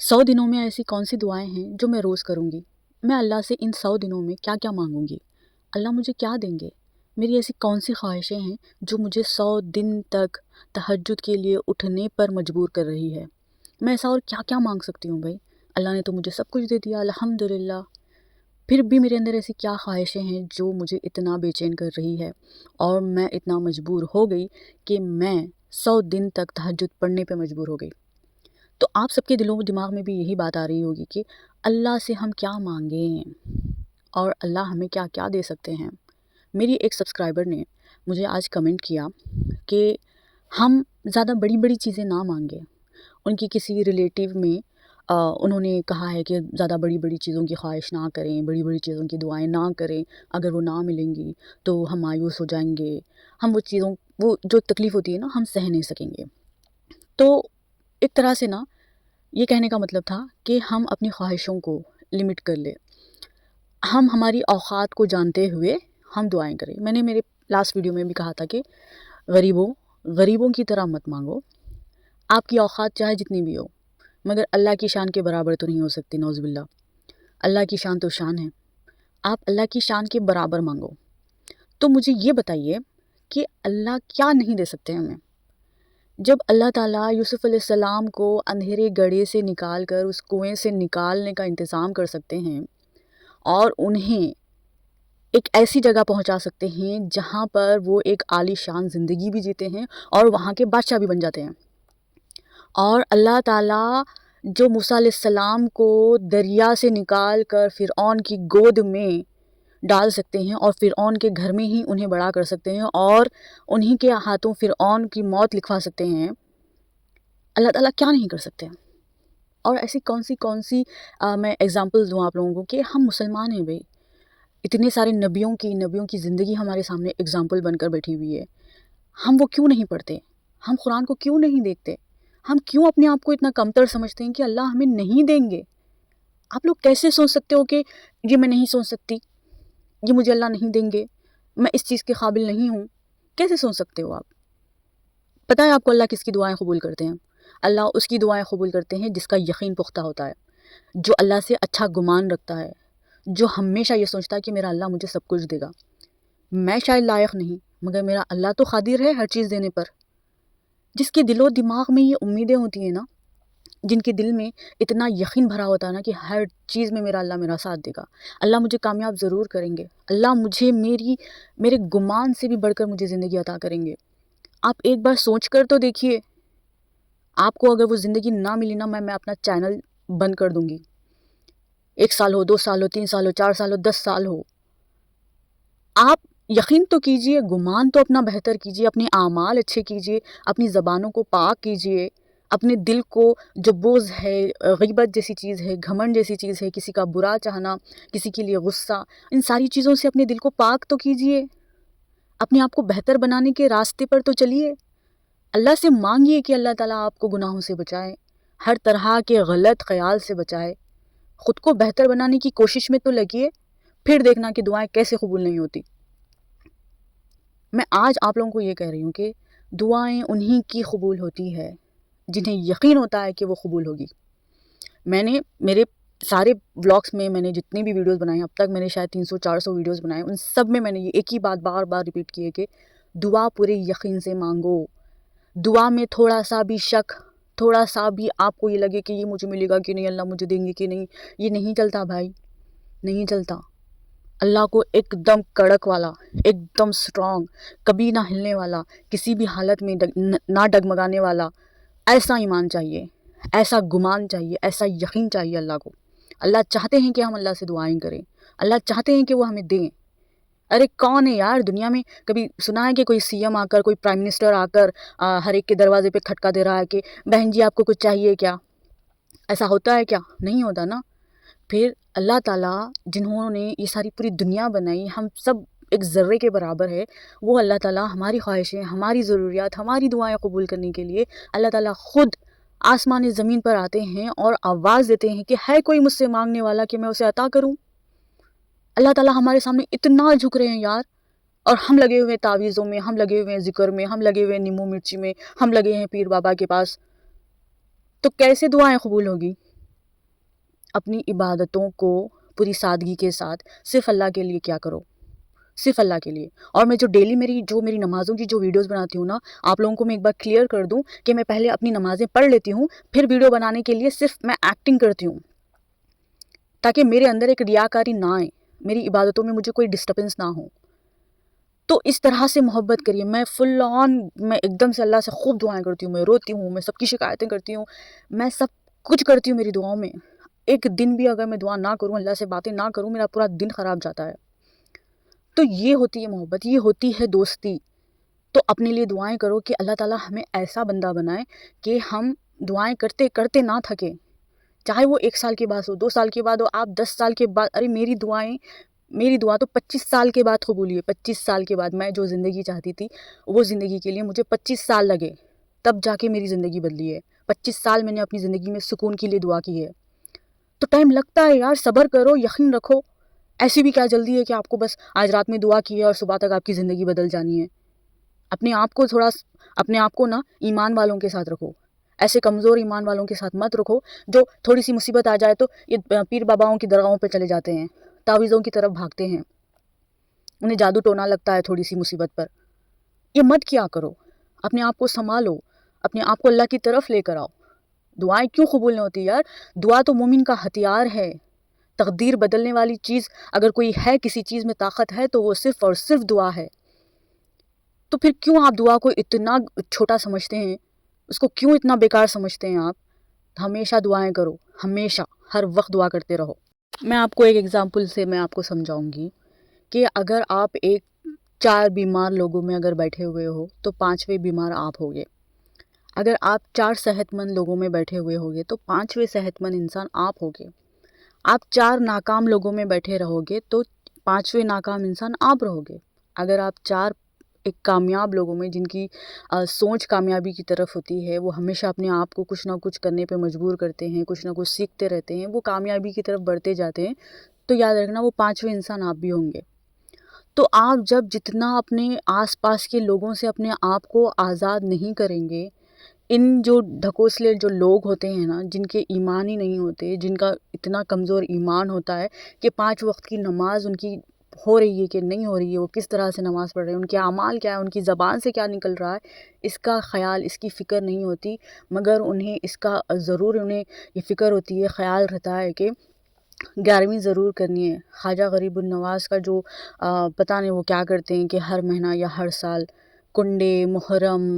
100 दिनों में ऐसी कौन सी दुआएं हैं जो मैं रोज़ करूँगी? मैं अल्लाह से इन 100 दिनों में क्या क्या मांगूंगी? अल्लाह मुझे क्या देंगे? मेरी ऐसी कौन सी ख्वाहिशें हैं जो मुझे 100 दिन तक तहज्जुद के लिए उठने पर मजबूर कर रही है? मैं ऐसा और क्या क्या मांग सकती हूँ भाई? अल्लाह ने तो मुझे सब कुछ दे दिया, अल्हम्दुलिल्लाह। फिर भी मेरे अंदर ऐसी क्या ख्वाहिशें हैं जो मुझे इतना बेचैन कर रही है और मैं इतना मजबूर हो गई कि मैं 100 दिन तक तहज्जुद पढ़ने पे मजबूर हो गई। तो आप सबके दिलों दिमाग में भी यही बात आ रही होगी कि अल्लाह से हम क्या मांगें और अल्लाह हमें क्या क्या दे सकते हैं। मेरी एक सब्सक्राइबर ने मुझे आज कमेंट किया कि हम ज़्यादा बड़ी बड़ी चीज़ें ना मांगें। उनकी किसी रिलेटिव में उन्होंने कहा है कि ज़्यादा बड़ी बड़ी चीज़ों की ख्वाहिश ना करें, बड़ी बड़ी चीज़ों की दुआएं ना करें। अगर वो ना मिलेंगी तो हम मायूस हो जाएंगे, हम वो जो तकलीफ़ होती है ना, हम सह नहीं सकेंगे। तो एक तरह से ना ये कहने का मतलब था कि हम अपनी ख्वाहिशों को लिमिट कर ले, हम हमारी औकात को जानते हुए हम दुआएं करें। मैंने मेरे लास्ट वीडियो में भी कहा था कि गरीबों की तरह मत मांगो। आपकी औकात चाहे जितनी भी हो, मगर अल्लाह की शान के बराबर तो नहीं हो सकती, नौज़ुबिल्लाह। अल्लाह की शान तो शान है, आप अल्लाह की शान के बराबर मांगो। तो मुझे ये बताइए कि अल्लाह क्या नहीं दे सकते हमें? जब अल्लाह ताला यूसुफ़ अलैहिस्सलाम को अंधेरे गड्ढे से निकाल कर उस कुएं से निकालने का इंतज़ाम कर सकते हैं और उन्हें एक ऐसी जगह पहुंचा सकते हैं जहां पर वो एक आलीशान ज़िंदगी भी जीते हैं और वहां के बादशाह भी बन जाते हैं। और अल्लाह ताला जो मूसा अलैहिस्सलाम को दरिया से निकाल कर फ़िरऔन की गोद में डाल सकते हैं और फ़िरऔन के घर में ही उन्हें बड़ा कर सकते हैं और उन्हीं के हाथों फ़िरऔन की मौत लिखवा सकते हैं, अल्लाह ताला क्या नहीं कर सकते? और ऐसी कौन सी मैं एग्ज़ाम्पल्स दूँ आप लोगों को कि हम मुसलमान हैं भई। इतने सारे नबियों की ज़िंदगी हमारे सामने एग्ज़ाम्पल बनकर बैठी हुई है। हम वो क्यों नहीं पढ़ते? हम कुरान को क्यों नहीं देखते? हम क्यों अपने आप को इतना कमतर समझते हैं कि अल्लाह हमें नहीं देंगे? आप लोग कैसे सोच सकते हो कि ये मैं नहीं सोच सकती, ये मुझे अल्लाह नहीं देंगे, मैं इस चीज़ के काबिल नहीं हूँ? कैसे सोच सकते हो आप? पता है आपको अल्लाह किसकी दुआएँ कबूल करते हैं? अल्लाह उसकी दुआएँ कबूल करते हैं जिसका यकीन पुख्ता होता है, जो अल्लाह से अच्छा गुमान रखता है, जो हमेशा ये सोचता है कि मेरा अल्लाह मुझे सब कुछ देगा। मैं शायद लायक नहीं, मगर मेरा अल्लाह तो क़ादिर है हर चीज़ देने पर। जिसके दिलो दिमाग में ये उम्मीदें होती हैं ना, जिनके दिल में इतना यकीन भरा होता है ना कि हर चीज़ में मेरा अल्लाह मेरा साथ देगा, अल्लाह मुझे कामयाब ज़रूर करेंगे, अल्लाह मुझे मेरे गुमान से भी बढ़कर मुझे ज़िंदगी अता करेंगे। आप एक बार सोच कर तो देखिए, आपको अगर वो ज़िंदगी ना मिली ना, मैं अपना चैनल बंद कर दूँगी। 1 साल हो, 2 साल हो, 3 साल हो, 4 साल हो, 10 साल हो। आप यकीन तो कीजिए, गुमान तो अपना बेहतर कीजिए, अपने आमाल अच्छे कीजिए, अपनी ज़बानों को पाक कीजिए, अपने दिल को जो बोझ है, ग़ीबत जैसी चीज़ है, घमंड जैसी चीज़ है, किसी का बुरा चाहना, किसी के लिए गुस्सा, इन सारी चीज़ों से अपने दिल को पाक तो कीजिए। अपने आप को बेहतर बनाने के रास्ते पर तो चलिए। अल्लाह से मांगिए कि अल्लाह ताला आपको गुनाहों से बचाए, हर तरह के गलत ख़याल से बचाए। ख़ुद को बेहतर बनाने की कोशिश में तो लगिए, फिर देखना कि दुआएं कैसे कबूल नहीं होती। मैं आज आप लोगों को ये कह रही हूँ कि दुआएं उन्हीं की कबूल होती है जिन्हें यकीन होता है कि वो कबूल होगी। मैंने मेरे सारे व्लॉग्स में, मैंने जितनी भी वीडियोस बनाई अब तक, मैंने शायद 300-400 वीडियोस बनाए, उन सब में मैंने ये एक ही बात बार बार रिपीट की है कि दुआ पूरे यकीन से मांगो। दुआ में थोड़ा सा भी शक, थोड़ा सा भी आपको ये लगे कि ये मुझे मिलेगा कि नहीं, अल्लाह मुझे देंगे कि नहीं, ये नहीं चलता भाई, नहीं चलता। अल्लाह को एकदम कड़क वाला, एकदम स्ट्रॉन्ग, कभी ना हिलने वाला, किसी भी हालत में ना डगमगाने वाला ऐसा ईमान चाहिए, ऐसा गुमान चाहिए, ऐसा यकीन चाहिए अल्लाह को। अल्लाह चाहते हैं कि हम अल्लाह से दुआएं करें, अल्लाह चाहते हैं कि वो हमें दें। अरे कौन है यार दुनिया में कभी सुना है कि कोई सीएम आकर, कोई प्राइम मिनिस्टर आकर हर एक के दरवाजे पे खटका दे रहा है कि बहन जी आपको कुछ चाहिए क्या? ऐसा होता है क्या? नहीं होता ना। फिर अल्लाह ताला जिन्होंने ये सारी पूरी दुनिया बनाई, हम सब एक ज़र्रे के बराबर है, वो अल्लाह ताला हमारी ख्वाहिशें, हमारी ज़रूरियात, हमारी दुआएं कबूल करने के लिए अल्लाह ताला ख़ुद आसमान ज़मीन पर आते हैं और आवाज़ देते हैं कि है कोई मुझसे मांगने वाला कि मैं उसे अता करूँ। अल्लाह ताला हमारे सामने इतना झुक रहे हैं यार, और हम लगे हुए हैं तावीज़ों में, हम लगे हुए हैं ज़िक्र में, हम लगे हुए हैं नींबू मिर्ची में, हम लगे हैं पीर बाबा के पास। तो कैसे दुआएं कबूल होगी? اپنی عبادتوں کو پوری سادگی کے ساتھ صرف اللہ کے لیے کیا کرو، صرف اللہ کے لیے۔ اور میں جو ڈیلی میری نمازوں کی جو ویڈیوز بناتی ہوں نا، آپ لوگوں کو میں ایک بار کلیئر کر دوں کہ میں پہلے اپنی نمازیں پڑھ لیتی ہوں، پھر ویڈیو بنانے کے لیے صرف میں ایکٹنگ کرتی ہوں، تاکہ میرے اندر ایک ریاکاری نہ آئے، میری عبادتوں میں مجھے کوئی ڈسٹربنس نہ ہو۔ تو اس طرح سے محبت کریے۔ میں فل آن، میں ایک دم سے اللہ سے خوب دعائیں کرتی ہوں، میں روتی ہوں، میں سب کی شکایتیں کرتی ہوں، میں سب کچھ کرتی ہوں میری دعاؤں میں۔ ایک دن بھی اگر میں دعا نہ کروں، اللہ سے باتیں نہ کروں، میرا پورا دن خراب جاتا ہے۔ تو یہ ہوتی ہے محبت، یہ ہوتی ہے دوستی۔ تو اپنے لیے دعائیں کرو کہ اللہ تعالیٰ ہمیں ایسا بندہ بنائے کہ ہم دعائیں کرتے کرتے نہ تھکیں، چاہے وہ 1 سال کے بعد ہو، 2 سال کے بعد ہو، آپ 10 سال کے بعد۔ ارے میری دعا تو 25 سال کے بعد قبول ہوئی ہے۔ 25 سال کے بعد میں جو زندگی چاہتی تھی، وہ زندگی کے لیے مجھے 25 سال لگے، تب جا کے میری زندگی بدلی ہے۔ 25 سال میں نے اپنی زندگی میں سکون کے لیے دعا کی ہے۔ تو ٹائم لگتا ہے یار، صبر کرو، یقین رکھو۔ ایسی بھی کیا جلدی ہے کہ آپ کو بس آج رات میں دعا کی ہے اور صبح تک آپ کی زندگی بدل جانی ہے۔ اپنے آپ کو نا ایمان والوں کے ساتھ رکھو، ایسے کمزور ایمان والوں کے ساتھ مت رکھو جو تھوڑی سی مصیبت آ جائے تو یہ پیر باباؤں کی درگاہوں پہ چلے جاتے ہیں، تعویذوں کی طرف بھاگتے ہیں، انہیں جادو ٹونا لگتا ہے تھوڑی سی مصیبت پر۔ یہ مت کیا کرو، اپنے آپ کو سنبھالو، اپنے آپ کو اللہ کی طرف لے کر آؤ۔ دعائیں کیوں قبول نہیں ہوتی یار؟ دعا تو مومن کا ہتھیار ہے، تقدیر بدلنے والی چیز اگر کوئی ہے، کسی چیز میں طاقت ہے تو وہ صرف اور صرف دعا ہے۔ تو پھر کیوں آپ دعا کو اتنا چھوٹا سمجھتے ہیں، اس کو کیوں اتنا بیکار سمجھتے ہیں آپ؟ ہمیشہ دعائیں کرو، ہمیشہ ہر وقت دعا کرتے رہو۔ میں آپ کو ایک ایگزامپل سے میں آپ کو سمجھاؤں گی کہ اگر آپ 4 بیمار لوگوں میں اگر بیٹھے ہوئے ہو تو 5ویں بیمار آپ ہوگے۔ اگر آپ 4 صحت مند لوگوں میں بیٹھے ہوئے ہوگے تو 5ویں صحت مند انسان آپ ہوگے۔ آپ 4 ناکام لوگوں میں بیٹھے رہو گے تو 5ویں ناکام انسان آپ رہو گے۔ اگر آپ 4 ایک کامیاب لوگوں میں، جن کی سوچ کامیابی کی طرف ہوتی ہے، وہ ہمیشہ اپنے آپ کو کچھ نہ کچھ کرنے پہ مجبور کرتے ہیں، کچھ نہ کچھ سیکھتے رہتے ہیں، وہ کامیابی کی طرف بڑھتے جاتے ہیں، تو یاد رکھنا وہ 5ویں انسان آپ بھی ہوں گے۔ تو آپ جب جتنا اپنے آس پاس کے لوگوں سے اپنے آپ کو آزاد نہیں کریں گے، ان جو ڈھکوسلے جو لوگ ہوتے ہیں نا، جن کے ایمان ہی نہیں ہوتے، جن کا اتنا کمزور ایمان ہوتا ہے کہ 5 وقت کی نماز ان کی ہو رہی ہے کہ نہیں ہو رہی ہے، وہ کس طرح سے نماز پڑھ رہے ہیں، ان کے اعمال کیا ہے، ان کی زبان سے کیا نکل رہا ہے، اس کا خیال، اس کی فکر نہیں ہوتی، مگر انہیں اس کا ضرور یہ فکر ہوتی ہے، خیال رہتا ہے کہ 11ویں ضرور کرنی ہے۔ خواجہ غریب النواز کا جو پتہ نہیں وہ کیا کرتے ہیں کہ ہر مہینہ یا ہر سال کنڈے، محرم،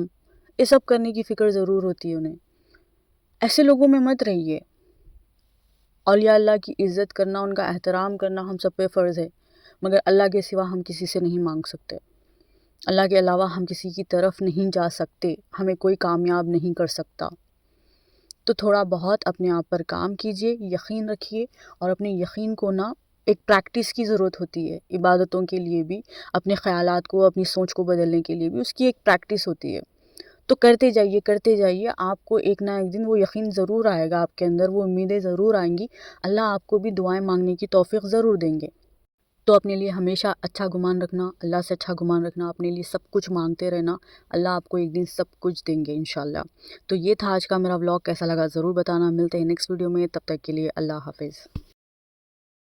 یہ سب کرنے کی فکر ضرور ہوتی ہے انہیں۔ ایسے لوگوں میں مت رہیے۔ اولیاء اللہ کی عزت کرنا، ان کا احترام کرنا ہم سب پہ فرض ہے، مگر اللہ کے سوا ہم کسی سے نہیں مانگ سکتے، اللہ کے علاوہ ہم کسی کی طرف نہیں جا سکتے، ہمیں کوئی کامیاب نہیں کر سکتا۔ تو تھوڑا بہت اپنے آپ پر کام کیجئے، یقین رکھیے، اور اپنے یقین کو نا ایک پریکٹس کی ضرورت ہوتی ہے، عبادتوں کے لیے بھی، اپنے خیالات کو، اپنی سوچ کو بدلنے کے لیے بھی اس کی ایک پریکٹس ہوتی ہے۔ تو کرتے جائیے، آپ کو ایک نہ ایک دن وہ یقین ضرور آئے گا آپ کے اندر، وہ امیدیں ضرور آئیں گی، اللہ آپ کو بھی دعائیں مانگنے کی توفیق ضرور دیں گے۔ تو اپنے لیے ہمیشہ اچھا گمان رکھنا، اللہ سے اچھا گمان رکھنا، اپنے لیے سب کچھ مانگتے رہنا، اللہ آپ کو ایک دن سب کچھ دیں گے انشاءاللہ۔ تو یہ تھا آج کا میرا ولاگ، کیسا لگا ضرور بتانا، ملتے ہیں نیکسٹ ویڈیو میں، تب تک کے لیے اللہ حافظ۔